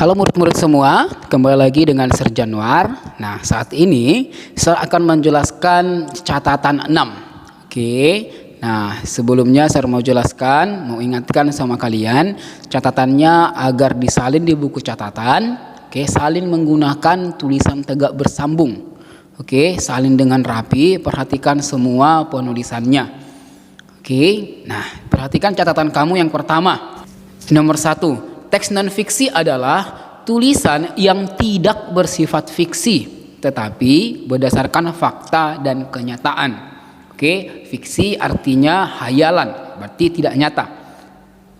Halo murid-murid semua, kembali lagi dengan Sir Januar. Nah, saat ini saya akan menjelaskan catatan 6. Oke. Nah, sebelumnya saya mau jelaskan, mau ingatkan sama kalian, catatannya agar disalin di buku catatan. Oke, salin menggunakan tulisan tegak bersambung. Oke, salin dengan rapi, perhatikan semua penulisannya. Oke. Nah, perhatikan catatan kamu yang pertama. Nomor 1. Teks non-fiksi adalah tulisan yang tidak bersifat fiksi, tetapi berdasarkan fakta dan kenyataan. Oke, fiksi artinya hayalan, berarti tidak nyata.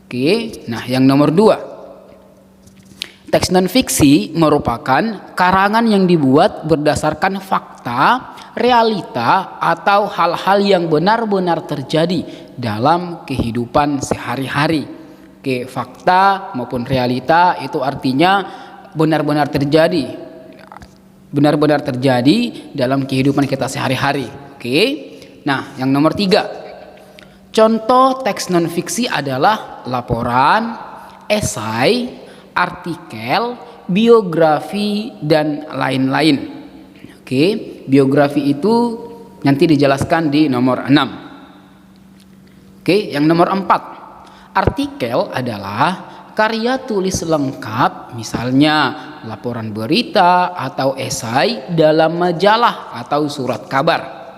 Oke, nah yang nomor 2. Teks non-fiksi merupakan karangan yang dibuat berdasarkan fakta, realita, atau hal-hal yang benar-benar terjadi dalam kehidupan sehari-hari. Oke, fakta maupun realita itu artinya benar-benar terjadi. Benar-benar terjadi dalam kehidupan kita sehari-hari. Oke. Nah, yang nomor 3. Contoh teks non-fiksi adalah laporan, esai, artikel, biografi, dan lain-lain. Oke, biografi itu nanti dijelaskan di nomor 6. Oke, yang nomor 4. Artikel adalah karya tulis lengkap, misalnya laporan berita atau esai dalam majalah atau surat kabar.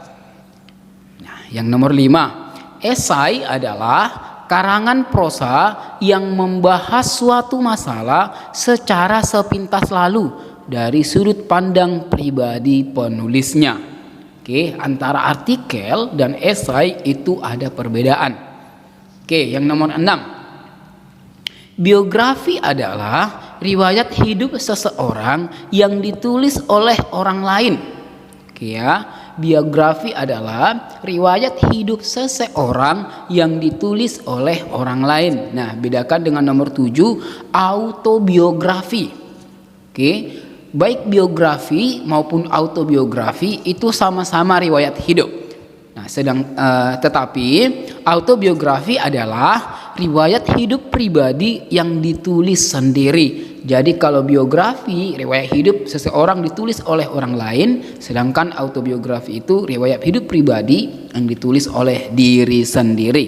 Nah, yang nomor 5, esai adalah karangan prosa yang membahas suatu masalah secara sepintas lalu dari sudut pandang pribadi penulisnya. Oke, antara artikel dan esai itu ada perbedaan. Oke, yang nomor 6. Biografi adalah riwayat hidup seseorang yang ditulis oleh orang lain. Oke ya, biografi adalah riwayat hidup seseorang yang ditulis oleh orang lain. Nah, bedakan dengan nomor 7, autobiografi. Oke, baik biografi maupun autobiografi itu sama-sama riwayat hidup. Nah, tetapi autobiografi adalah riwayat hidup pribadi yang ditulis sendiri. Jadi kalau biografi, riwayat hidup seseorang ditulis oleh orang lain, sedangkan autobiografi itu riwayat hidup pribadi yang ditulis oleh diri sendiri.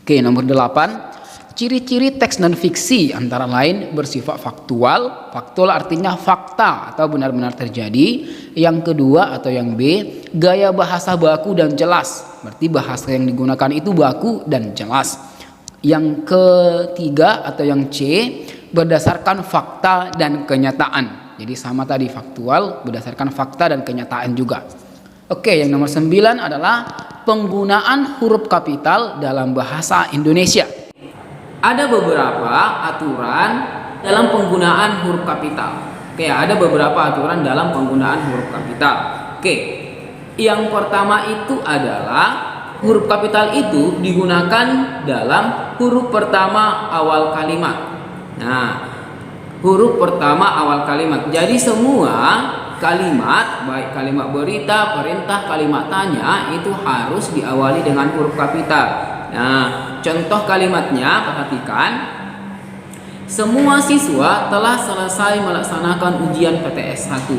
Oke, nomor 8. Ciri-ciri teks non-fiksi antara lain bersifat faktual. Faktual artinya fakta atau benar-benar terjadi. Yang kedua atau yang B, gaya bahasa baku dan jelas. Berarti bahasa yang digunakan itu baku dan jelas. Yang ketiga atau yang C, berdasarkan fakta dan kenyataan. Jadi sama tadi, faktual berdasarkan fakta dan kenyataan juga. Oke, yang nomor 9 adalah penggunaan huruf kapital dalam bahasa Indonesia. Ada beberapa aturan dalam penggunaan huruf kapital. Oke, ada beberapa aturan dalam penggunaan huruf kapital. Oke, yang pertama itu adalah huruf kapital itu digunakan dalam huruf pertama awal kalimat. Nah, huruf pertama awal kalimat. Jadi semua kalimat, baik kalimat berita, perintah, kalimat tanya, itu harus diawali dengan huruf kapital. Nah, contoh kalimatnya perhatikan. Semua siswa telah selesai melaksanakan ujian PTS 1.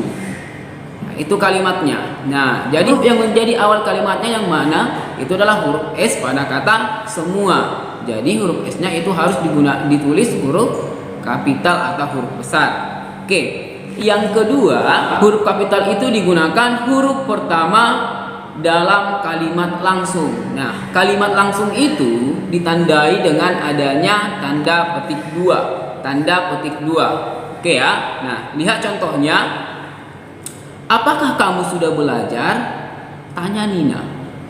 Nah, itu kalimatnya. Nah, jadi yang menjadi awal kalimatnya yang mana? Itu adalah huruf S pada kata semua. Jadi huruf S-nya itu harus ditulis huruf kapital atau huruf besar. Oke. Yang kedua, huruf kapital itu digunakan huruf pertama dalam kalimat langsung. Nah, kalimat langsung itu ditandai dengan adanya tanda petik 2. Tanda petik 2. Oke ya. Nah, lihat contohnya. Apakah kamu sudah belajar? Tanya Nina.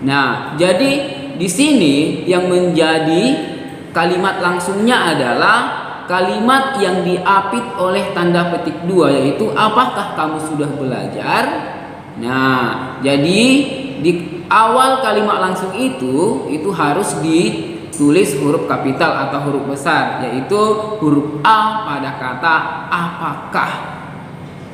Nah, jadi di sini yang menjadi kalimat langsungnya adalah kalimat yang diapit oleh tanda petik 2, yaitu apakah kamu sudah belajar? Nah, jadi di awal kalimat langsung itu harus ditulis huruf kapital atau huruf besar, yaitu huruf A pada kata apakah.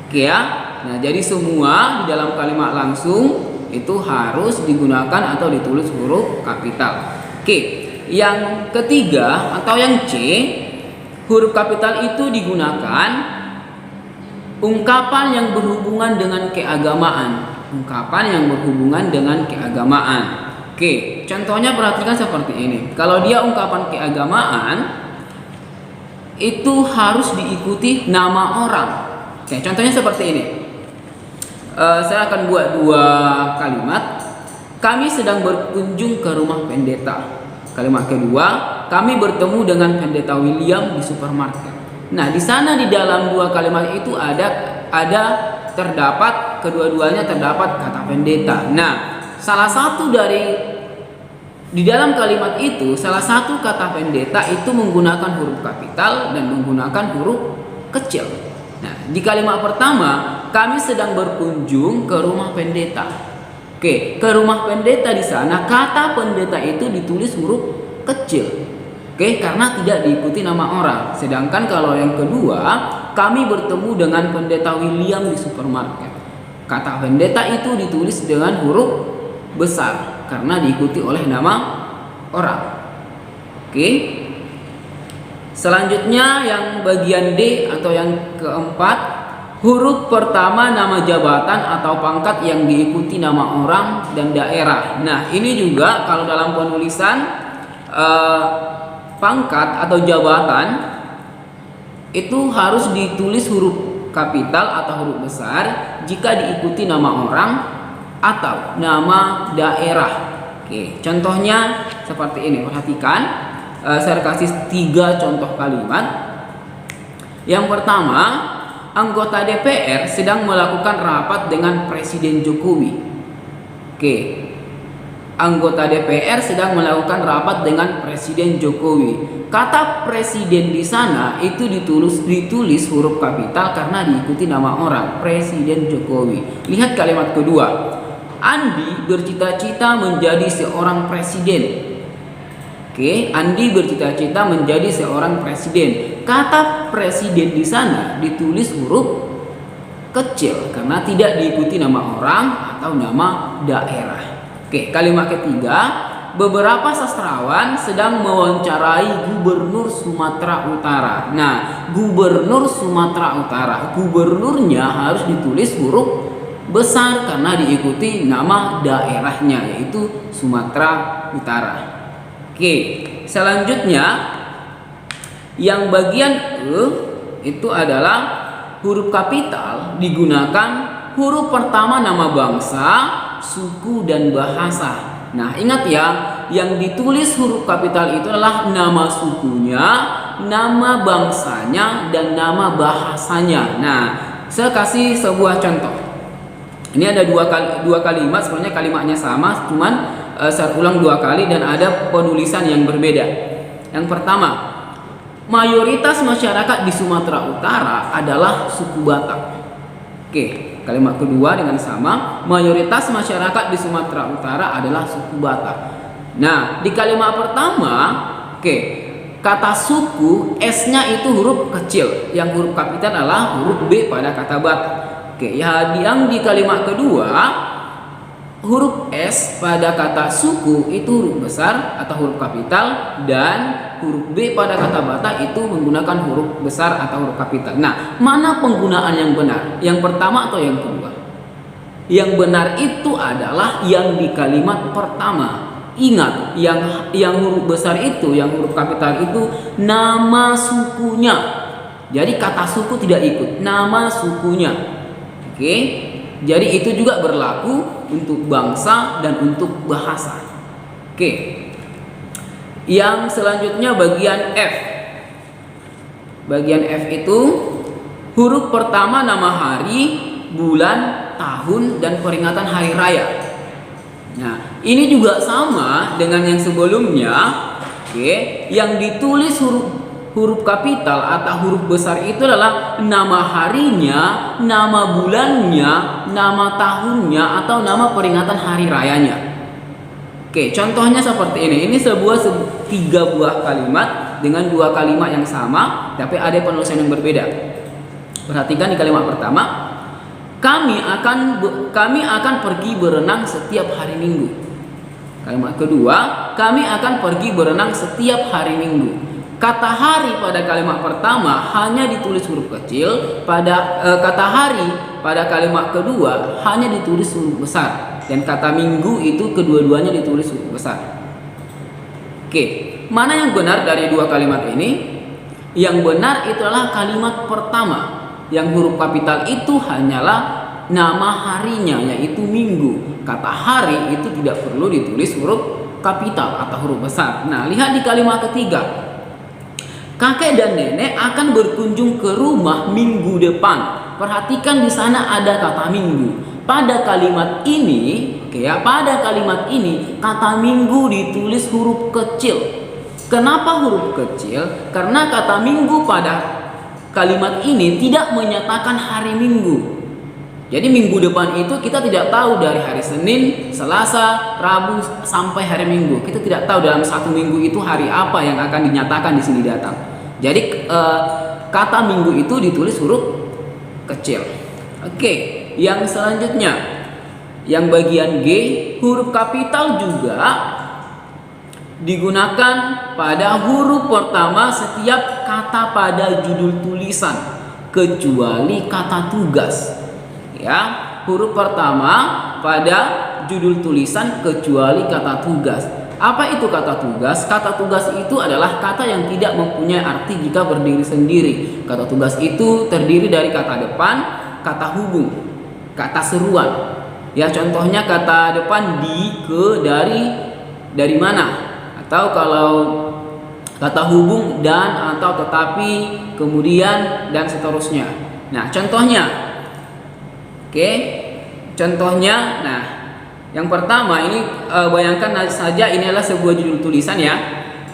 Oke ya. Nah, jadi semua di dalam kalimat langsung itu harus digunakan atau ditulis huruf kapital. Oke. Yang ketiga atau yang C, huruf kapital itu digunakan ungkapan yang berhubungan dengan keagamaan. Ungkapan yang berhubungan dengan keagamaan. Oke, contohnya perhatikan seperti ini. Kalau dia ungkapan keagamaan, itu harus diikuti nama orang. Oke, contohnya seperti ini. Saya akan buat dua kalimat. Kami sedang berkunjung ke rumah pendeta. Kalimat kedua, kami bertemu dengan pendeta William di supermarket. Nah, di sana di dalam dua kalimat itu terdapat kedua-duanya terdapat kata pendeta. Nah, salah satu di dalam kalimat itu, salah satu kata pendeta itu menggunakan huruf kapital dan menggunakan huruf kecil. Nah, di kalimat pertama, kami sedang berkunjung ke rumah pendeta. Oke, ke rumah pendeta di sana kata pendeta itu ditulis huruf kecil. Oke, karena tidak diikuti nama orang. Sedangkan kalau yang kedua, kami bertemu dengan pendeta William di supermarket. Kata pendeta itu ditulis dengan huruf besar karena diikuti oleh nama orang. Oke. Selanjutnya yang bagian D atau yang keempat, huruf pertama nama jabatan atau pangkat yang diikuti nama orang dan daerah. Nah, ini juga kalau dalam penulisan pangkat atau jabatan itu harus ditulis huruf kapital atau huruf besar jika diikuti nama orang atau nama daerah. Oke, contohnya seperti ini. Perhatikan, saya kasih 3 contoh kalimat. Yang pertama, anggota DPR sedang melakukan rapat dengan Presiden Jokowi. Oke, anggota DPR sedang melakukan rapat dengan Presiden Jokowi. Kata presiden di sana itu ditulis huruf kapital karena diikuti nama orang, Presiden Jokowi. Lihat kalimat kedua. Andi bercita-cita menjadi seorang presiden. Oke, Andi bercita-cita menjadi seorang presiden. Kata presiden di sana ditulis huruf kecil karena tidak diikuti nama orang atau nama daerah. Oke, kalimat ketiga, beberapa sastrawan sedang mewawancarai Gubernur Sumatera Utara. Nah, Gubernur Sumatera Utara, gubernurnya harus ditulis huruf besar karena diikuti nama daerahnya yaitu Sumatera Utara. Oke, selanjutnya yang bagian E itu adalah huruf kapital digunakan huruf pertama nama bangsa, suku dan bahasa. Nah, ingat ya, yang ditulis huruf kapital itu adalah nama sukunya, nama bangsanya dan nama bahasanya. Nah, saya kasih sebuah contoh. Ini ada dua kalimat, sebenarnya kalimatnya sama, cuman saya ulang 2 kali dan ada penulisan yang berbeda. Yang pertama, mayoritas masyarakat di Sumatera Utara adalah suku Batak. Oke, kalimat kedua dengan sama, mayoritas masyarakat di Sumatera Utara adalah suku Batak. Nah, di kalimat pertama, oke, kata suku S-nya itu huruf kecil, yang huruf kapital adalah huruf B pada kata Batak. Oke, ya, yang di kalimat kedua huruf S pada kata suku itu huruf besar atau huruf kapital dan huruf B pada kata Batak itu menggunakan huruf besar atau huruf kapital. Nah, mana penggunaan yang benar? Yang pertama atau yang kedua? Yang benar itu adalah yang di kalimat pertama. Ingat, yang huruf besar itu, yang huruf kapital itu nama sukunya. Jadi kata suku tidak ikut, nama sukunya. Oke, jadi itu juga berlaku untuk bangsa dan untuk bahasa. Oke, yang selanjutnya bagian F. Bagian F itu huruf pertama nama hari, bulan, tahun, dan peringatan hari raya. Nah, ini juga sama dengan yang sebelumnya. Oke, yang ditulis huruf kapital atau huruf besar itu adalah nama harinya, nama bulannya, nama tahunnya, atau nama peringatan hari rayanya. Oke, contohnya seperti ini. Ini 3 buah kalimat dengan 2 kalimat yang sama, tapi ada penulisan yang berbeda. Perhatikan di kalimat pertama, kami akan pergi berenang setiap hari Minggu. Kalimat kedua, kami akan pergi berenang setiap hari Minggu. Kata hari pada kalimat pertama hanya ditulis huruf kecil, pada kata hari pada kalimat kedua hanya ditulis huruf besar, dan kata minggu itu kedua-duanya ditulis huruf besar. Oke, mana yang benar dari dua kalimat ini? Yang benar itu adalah kalimat pertama, yang huruf kapital itu hanyalah nama harinya, yaitu minggu. Kata hari itu tidak perlu ditulis huruf kapital atau huruf besar. Nah, lihat di kalimat ketiga. Kakek dan nenek akan berkunjung ke rumah minggu depan. Perhatikan di sana ada kata minggu. Pada kalimat ini, pada kalimat ini kata minggu ditulis huruf kecil. Kenapa huruf kecil? Karena kata minggu pada kalimat ini tidak menyatakan hari minggu. Jadi minggu depan itu kita tidak tahu dari hari Senin, Selasa, Rabu sampai hari Minggu. Kita tidak tahu dalam satu minggu itu hari apa yang akan dinyatakan di sini datang. Jadi kata minggu itu ditulis huruf kecil. Oke, yang selanjutnya, yang bagian G, huruf kapital juga digunakan pada huruf pertama setiap kata pada judul tulisan, kecuali kata tugas. Ya, huruf pertama pada judul tulisan kecuali kata tugas. Apa itu kata tugas? Kata tugas itu adalah kata yang tidak mempunyai arti jika berdiri sendiri. Kata tugas itu terdiri dari kata depan, kata hubung, kata seruan. Ya, contohnya kata depan di, ke, dari mana? Atau kalau kata hubung dan, atau tetapi, kemudian, dan seterusnya. Nah, contohnya. Oke, contohnya, nah, yang pertama ini bayangkan saja ini adalah sebuah judul tulisan ya.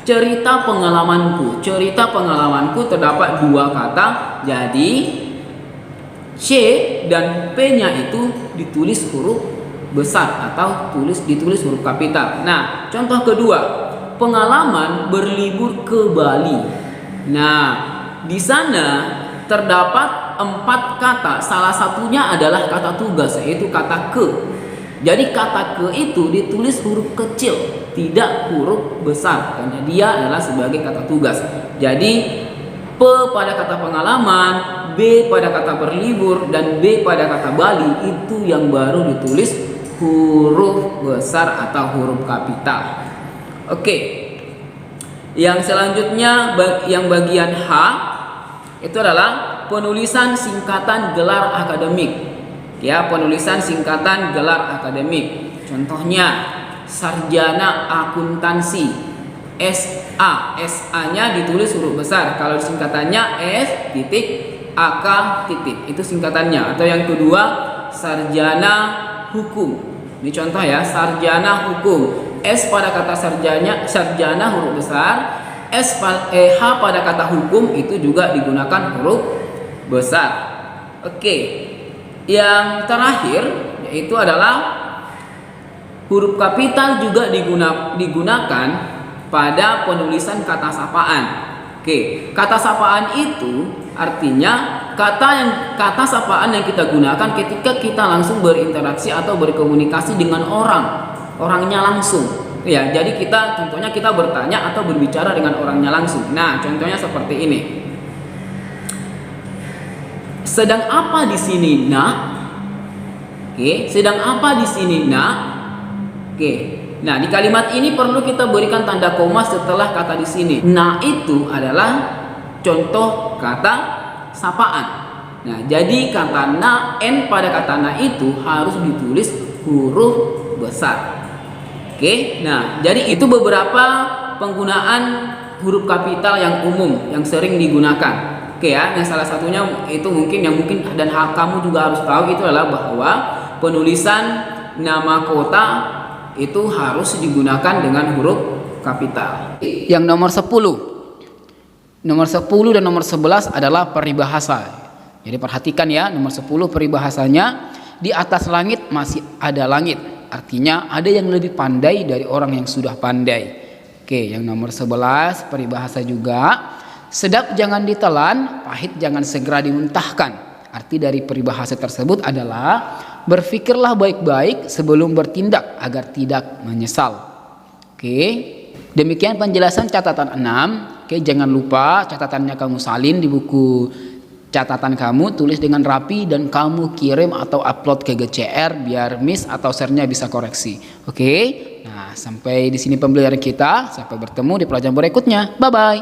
Cerita pengalamanku. Cerita pengalamanku terdapat dua kata, jadi C dan P-nya itu ditulis huruf besar atau ditulis huruf kapital. Nah, contoh kedua, pengalaman berlibur ke Bali. Nah, di sana terdapat 4 kata, salah satunya adalah kata tugas, yaitu kata ke. Jadi kata ke itu ditulis huruf kecil, tidak huruf besar, karena dia adalah sebagai kata tugas. Jadi P pada kata pengalaman, B pada kata berlibur, dan B pada kata Bali itu yang baru ditulis huruf besar atau huruf kapital. Oke, yang selanjutnya yang bagian H itu adalah penulisan singkatan gelar akademik. Ya, penulisan singkatan gelar akademik. Contohnya sarjana akuntansi. SA, SA-nya ditulis huruf besar. Kalau singkatannya S titik AK titik, itu singkatannya. Atau yang kedua, sarjana hukum. Ini contoh ya, sarjana hukum. S pada kata sarjana huruf besar. H pada kata hukum itu juga digunakan huruf besar. Oke, yang terakhir yaitu adalah huruf kapital juga digunakan pada penulisan kata sapaan. Oke, kata sapaan itu artinya kata sapaan yang kita gunakan ketika kita langsung berinteraksi atau berkomunikasi dengan orangnya langsung. Ya, jadi contohnya kita bertanya atau berbicara dengan orangnya langsung. Nah, contohnya seperti ini. Sedang apa di sini, Nak? Oke, sedang apa di sini, Nak? Oke. Nah, di kalimat ini perlu kita berikan tanda koma setelah kata di sini. Nah, itu adalah contoh kata sapaan. Nah, jadi kata na, n pada kata na itu harus ditulis huruf besar. Oke, nah jadi itu beberapa penggunaan huruf kapital yang umum yang sering digunakan. Oke ya, yang salah satunya itu mungkin dan kamu juga harus tahu itu adalah bahwa penulisan nama kota itu harus digunakan dengan huruf kapital. Yang nomor 10. Nomor 10 dan nomor 11 adalah peribahasa. Jadi perhatikan ya, nomor 10 peribahasanya, di atas langit masih ada langit. Artinya ada yang lebih pandai dari orang yang sudah pandai. Oke, yang nomor 11 peribahasa juga, sedap jangan ditelan, pahit jangan segera dimuntahkan. Arti dari peribahasa tersebut adalah berpikirlah baik-baik sebelum bertindak agar tidak menyesal. Oke, demikian penjelasan catatan 6. Oke, jangan lupa catatannya kamu salin di buku catatan kamu, tulis dengan rapi dan kamu kirim atau upload ke GCR biar Miss atau Sirnya bisa koreksi. Oke. Nah, sampai di sini pembelajaran kita. Sampai bertemu di pelajaran berikutnya. Bye bye.